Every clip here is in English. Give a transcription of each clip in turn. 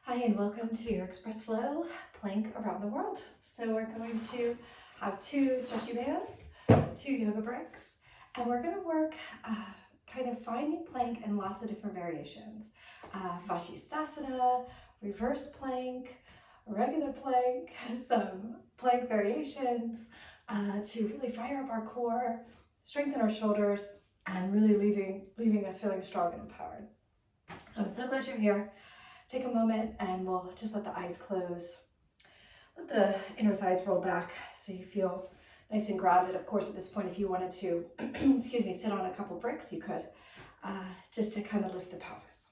Hi, and welcome to your Express Flow plank around the world. So we're going to have two stretchy bands, two yoga bricks, and we're going to work kind of finding plank in lots of different variations. Vashisthasana, reverse plank, regular plank, some plank variations to really fire up our core, strengthen our shoulders, and really leaving us feeling strong and empowered. I'm so glad you're here. Take a moment and we'll just let the eyes close. Let the inner thighs roll back so you feel nice and grounded. Of course, at this point, if you wanted to, excuse me, sit on a couple bricks, you could, just to kind of lift the pelvis.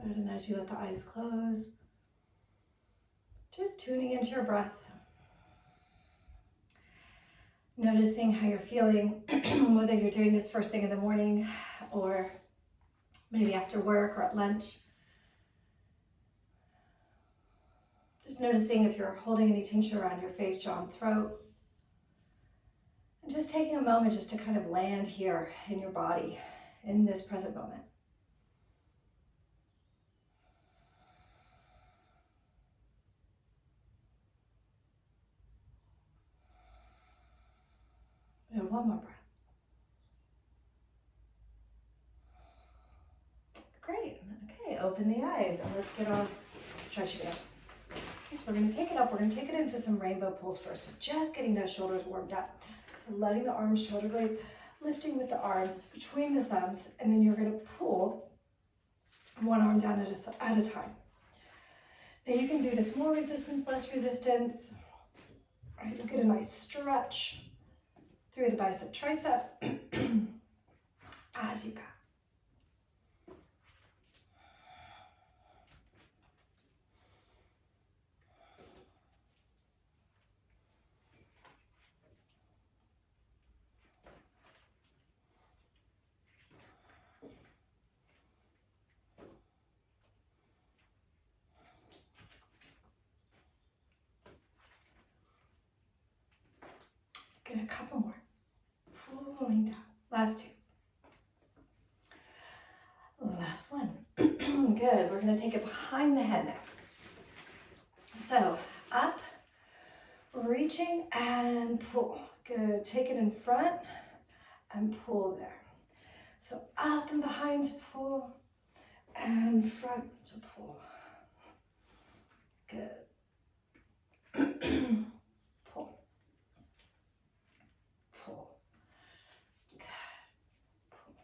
Good, and as you let the eyes close, just tuning into your breath. Noticing how you're feeling, whether you're doing this first thing in the morning or maybe after work or at lunch. Just noticing if you're holding any tension around your face, jaw, and throat. And just taking a moment just to kind of land here in your body, in this present moment. And one more breath. Great. Okay, open the eyes and let's get on stretching it. Okay, so we're going to take it up. We're going to take it into some rainbow pulls first. So just getting those shoulders warmed up. So letting the arms shoulder blade, lifting with the arms between the thumbs, and then you're going to pull one arm down at a time. Now you can do this more resistance, less resistance. All right, you'll get a nice stretch through the bicep, tricep, as you go. Get a couple more. Pulling down. Last two. Last one. Good. We're going to take it behind the head next. So up, reaching and pull. Good. Take it in front and pull there. So up and behind to pull and front to pull. Good. Pull. Pull. Good. Pull.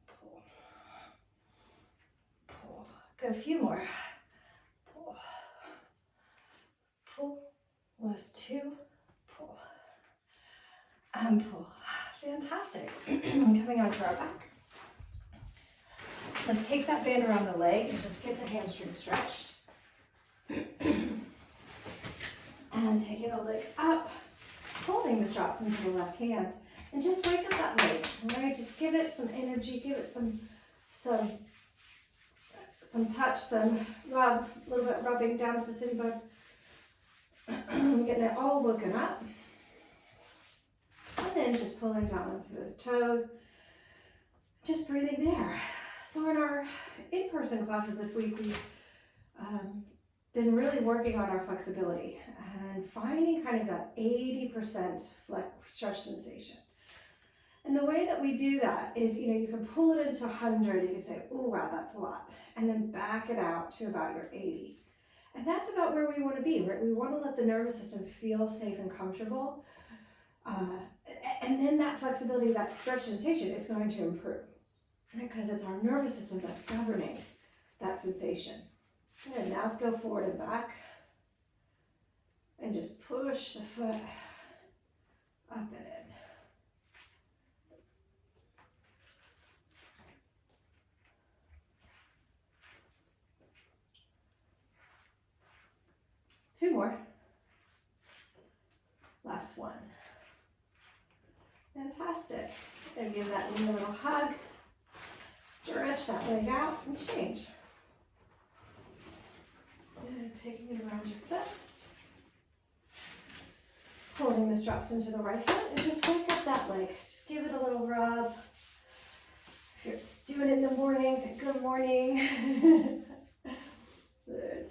Pull. Pull. Good. A few more. Pull. Pull. Last two. Pull. And pull. Fantastic. Coming onto our back. Let's take that band around the leg and just get the hamstring stretched. And taking the leg up, holding the straps into the left hand, and just wake up that leg. All right, just give it some energy, give it some touch, some rub, a little bit rubbing down to the city bud. Getting it all woken up. And then just pulling down into those toes. Just breathing there. So in our in-person classes this week, we've been really working on our flexibility and finding kind of that 80% stretch sensation. And the way that we do that is, you can pull it into 100, you can say, oh wow, that's a lot. And then back it out to about your 80. And that's about where we want to be, right? We want to let the nervous system feel safe and comfortable. And then that flexibility, that stretch sensation is going to improve, right? Because it's our nervous system that's governing that sensation. Good, now let's go forward and back. And just push the foot up and in. Two more. Last one. Fantastic. And give that knee a little hug. Stretch that leg out and change. And taking it around your foot. Holding the straps into the right foot and just wake up that leg. Just give it a little rub. If you're doing it in the morning, say good morning. Good.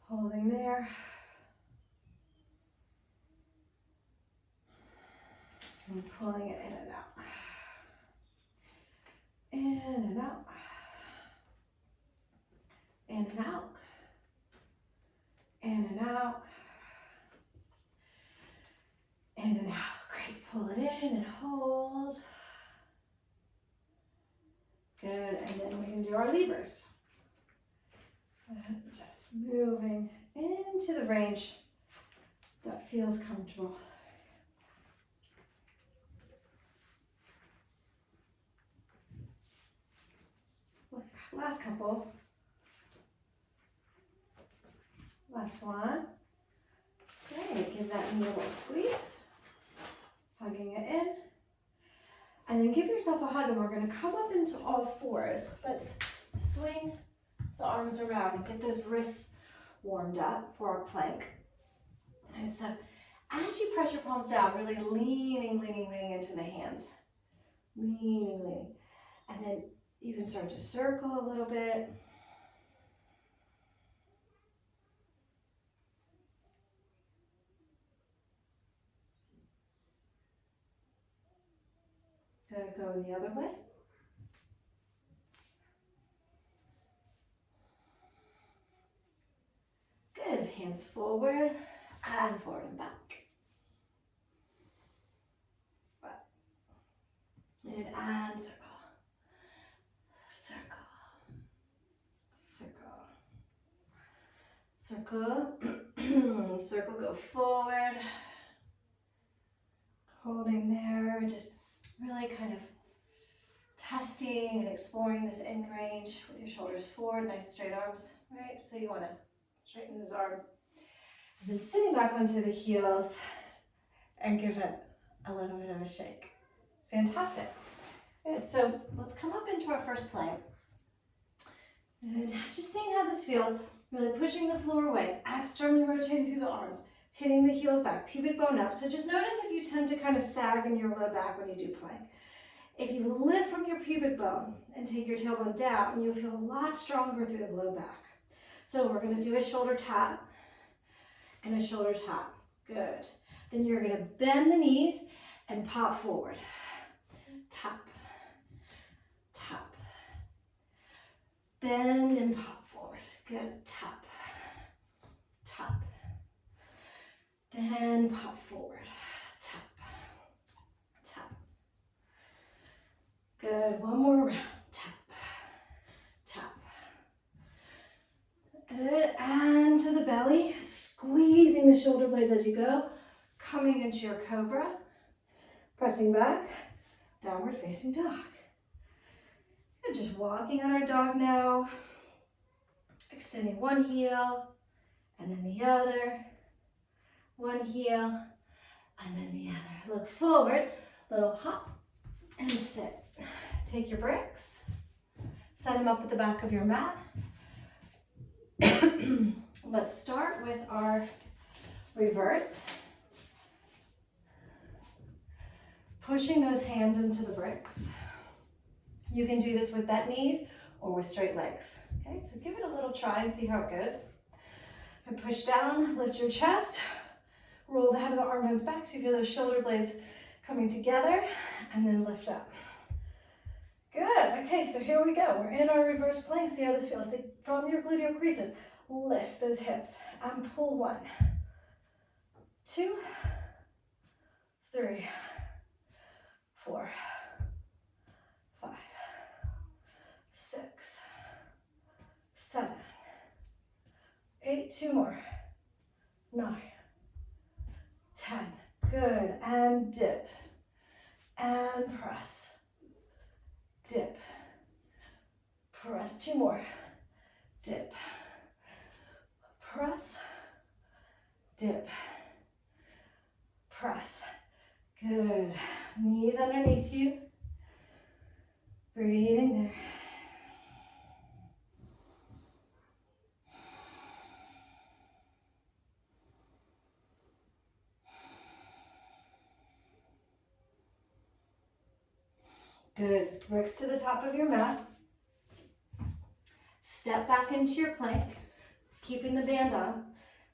Holding there. And pulling it in and out. In and out. In and out. In and out. In and out. Great. Pull it in and hold. Good. And then we can do our levers. And just moving into the range that feels comfortable. Last couple. Last one. Great. Give that knee a little squeeze. Hugging it in. And then give yourself a hug, and we're going to come up into all fours. Let's swing the arms around and get those wrists warmed up for our plank. And so as you press your palms down, really leaning into the hands. Leaning. And then you can start to circle a little bit. Good, go the other way. Good, hands forward and forward and back. Good, and circle. Circle. Circle, go forward. Holding there, just really kind of testing and exploring this end range with your shoulders forward, nice straight arms, right? So you want to straighten those arms. And then sitting back onto the heels and give it a little bit of a shake. Fantastic. Good, so let's come up into our first plank. And just seeing how this feels, really pushing the floor away, externally rotating through the arms, hitting the heels back, pubic bone up. So just notice if you tend to kind of sag in your low back when you do plank. If you lift from your pubic bone and take your tailbone down, you'll feel a lot stronger through the low back. So we're going to do a shoulder tap and a shoulder tap. Good. Then you're going to bend the knees and pop forward. Tap. Tap. Bend and pop forward. Good. Tap. Tap. Bend, pop forward. Tap. Tap. Good. One more round. Tap. Tap. Good. And to the belly. Squeezing the shoulder blades as you go. Coming into your cobra. Pressing back. Downward facing dog. And just walking on our dog now. Extending one heel and then the other. One heel and then the other. Look forward, little hop and sit. Take your bricks, set them up at the back of your mat. Let's start with our reverse. Pushing those hands into the bricks. You can do this with bent knees or with straight legs. Okay, so give it a little try and see how it goes. And push down, lift your chest. Roll the head of the arm bones back so you feel those shoulder blades coming together, and then lift up. Good. Okay, so here we go. We're in our reverse plank. See how this feels. Think from your gluteal creases. Lift those hips and pull 1, 2, 3, 4, 5, 6, 7, 8. 2 more. 9. 10. Good. And dip. And press. Dip. Press. 2 more. Dip. Press. Dip. Press. Good. Knees underneath you. Breathing there. Good. Bricks to the top of your mat. Step back into your plank, keeping the band on.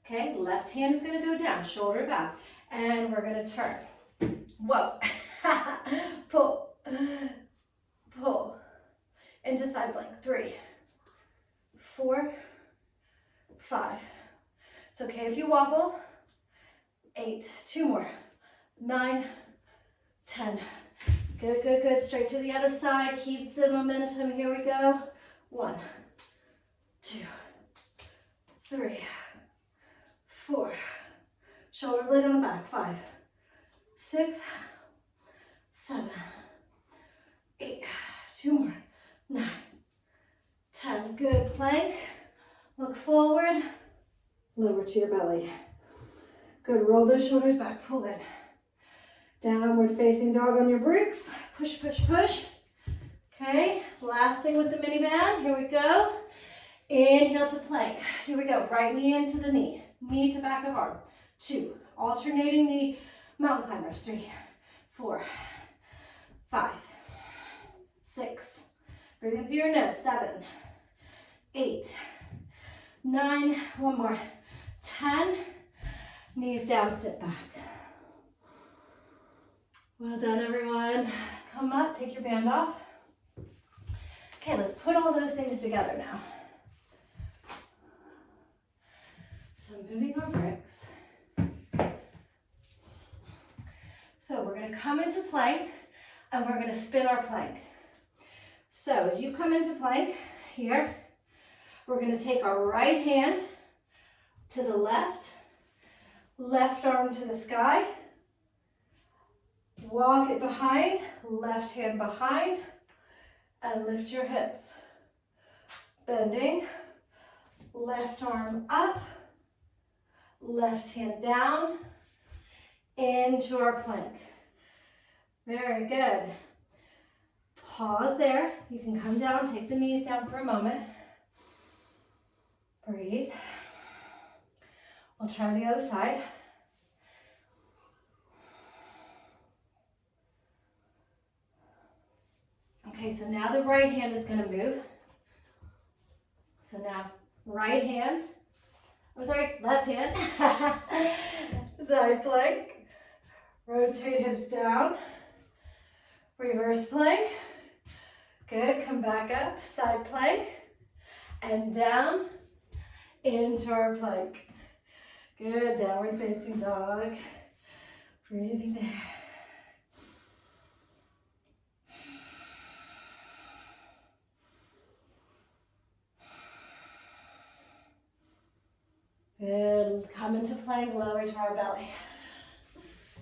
Okay, left hand is going to go down, shoulder back, and we're going to turn. Whoa. Pull, pull, into side plank. 3, 4, 5. It's okay if you wobble. 8, 2 more. 9, 10. Good, good, good. Straight to the other side. Keep the momentum. Here we go. 1, 2, 3, 4. Shoulder blade on the back. 5, 6, 7, 8. 2 more. 9, 10. Good. Plank. Look forward. Lower to your belly. Good. Roll those shoulders back. Pull in. Downward facing dog on your bricks. Push, push, push. Okay. Last thing with the mini band. Here we go. Inhale to plank. Here we go. Right knee into the knee. Knee to back of arm. 2. Alternating knee mountain climbers. 3, 4, 5, 6. Breathing through your nose. 7, 8, 9. One more. 10. Knees down, sit back. Well done, everyone. Come up, take your band off. Okay, let's put all those things together now. So moving our bricks. So we're gonna come into plank and we're gonna spin our plank. So as you come into plank here, we're gonna take our right hand to the left, left arm to the sky, walk it behind, left hand behind, and lift your hips. Bending, left arm up, left hand down, into our plank. Very good. Pause there. You can come down, take the knees down for a moment. Breathe. We'll try the other side. Okay, so now the right hand is going to move. So now right hand, left hand. Side plank. Rotate hips down. Reverse plank. Good, come back up. Side plank. And down into our plank. Good, downward facing dog. Breathing there. Good, come into plank, lower to our belly.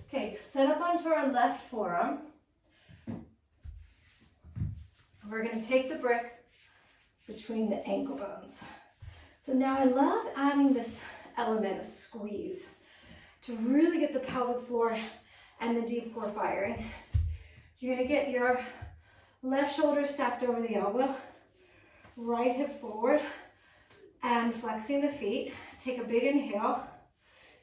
Okay, set up onto our left forearm. We're gonna take the brick between the ankle bones. So now I love adding this element of squeeze to really get the pelvic floor and the deep core firing. You're gonna get your left shoulder stacked over the elbow, right hip forward, and flexing the feet. Take a big inhale,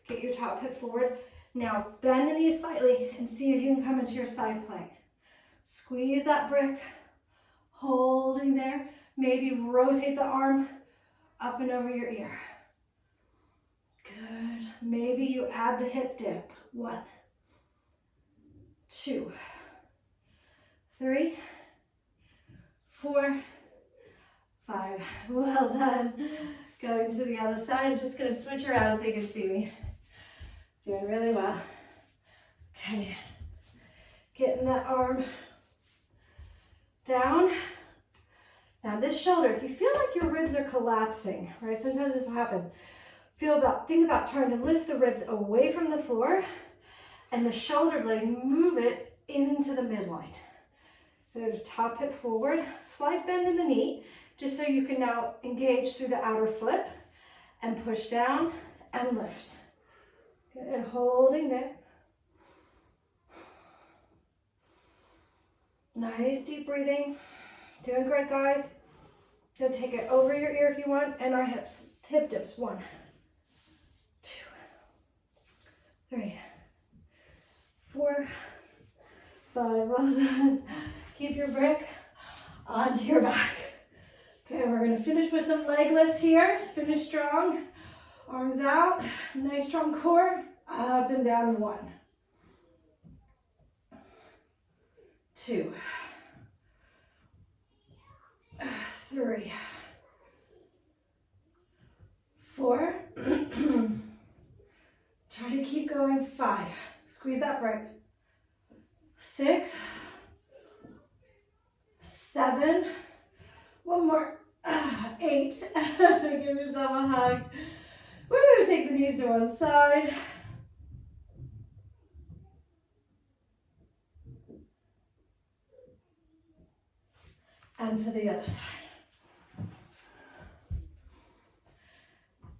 get your top hip forward. Now bend the knees slightly and see if you can come into your side plank. Squeeze that brick, holding there. Maybe rotate the arm up and over your ear. Good. Maybe you add the hip dip. 1, 2, 3, 4, 5. Well done. Going to the other side. I'm just going to switch around so you can see me. Doing really well. Okay. Getting that arm down. Now this shoulder, if you feel like your ribs are collapsing, right? Sometimes this will happen. Think about trying to lift the ribs away from the floor and the shoulder blade, move it into the midline. Good, top hip forward, slight bend in the knee, just so you can now engage through the outer foot and push down and lift. Good, holding there. Nice deep breathing. Doing great, guys. Go take it over your ear if you want, and our hips. Hip dips. 1, 2, 3, 4, 5. Well done. Keep your brick onto your back. Okay, we're gonna finish with some leg lifts here. Finish strong. Arms out, nice strong core. Up and down. 1, 2, 3, 4. Try to keep going. 5. Squeeze that brick. 6, 7. One more. 8. Give yourself a hug. Woo! Take the knees to one side. And to the other side.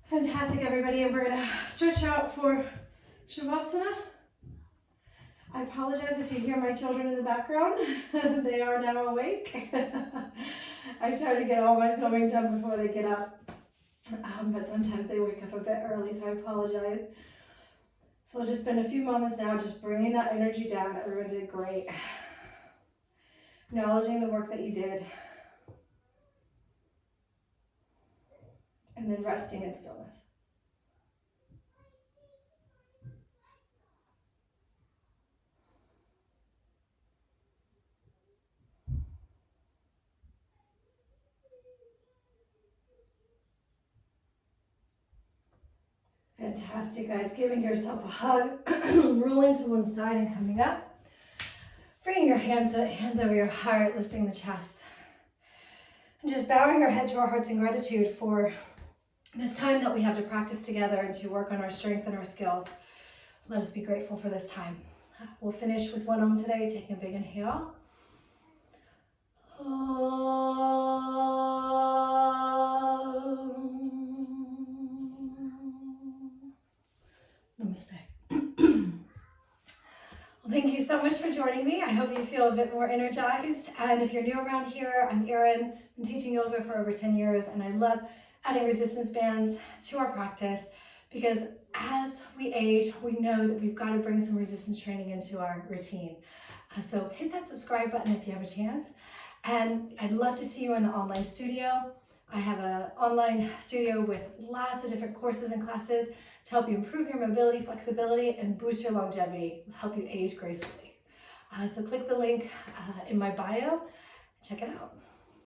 Fantastic, everybody. And we're gonna stretch out for Shavasana. I apologize if you hear my children in the background. They are now awake. I try to get all my filming done before they get up. But sometimes they wake up a bit early, so I apologize. So we'll just spend a few moments now just bringing that energy down. Everyone did great. Acknowledging the work that you did. And then resting in stillness. Fantastic, guys. Giving yourself a hug, rolling to one side and coming up. Bringing your hands over your heart, lifting the chest. And just bowing our head to our hearts in gratitude for this time that we have to practice together and to work on our strength and our skills. Let us be grateful for this time. We'll finish with one Om today, taking a big inhale. Namaste. Well, thank you so much for joining me. I hope you feel a bit more energized. And if you're new around here, I'm Erin. I've been teaching yoga for over 10 years, and I love adding resistance bands to our practice because as we age, we know that we've got to bring some resistance training into our routine. So hit that subscribe button if you have a chance. And I'd love to see you in the online studio. I have an online studio with lots of different courses and classes to help you improve your mobility, flexibility, and boost your longevity, help you age gracefully. So click the link in my bio, check it out.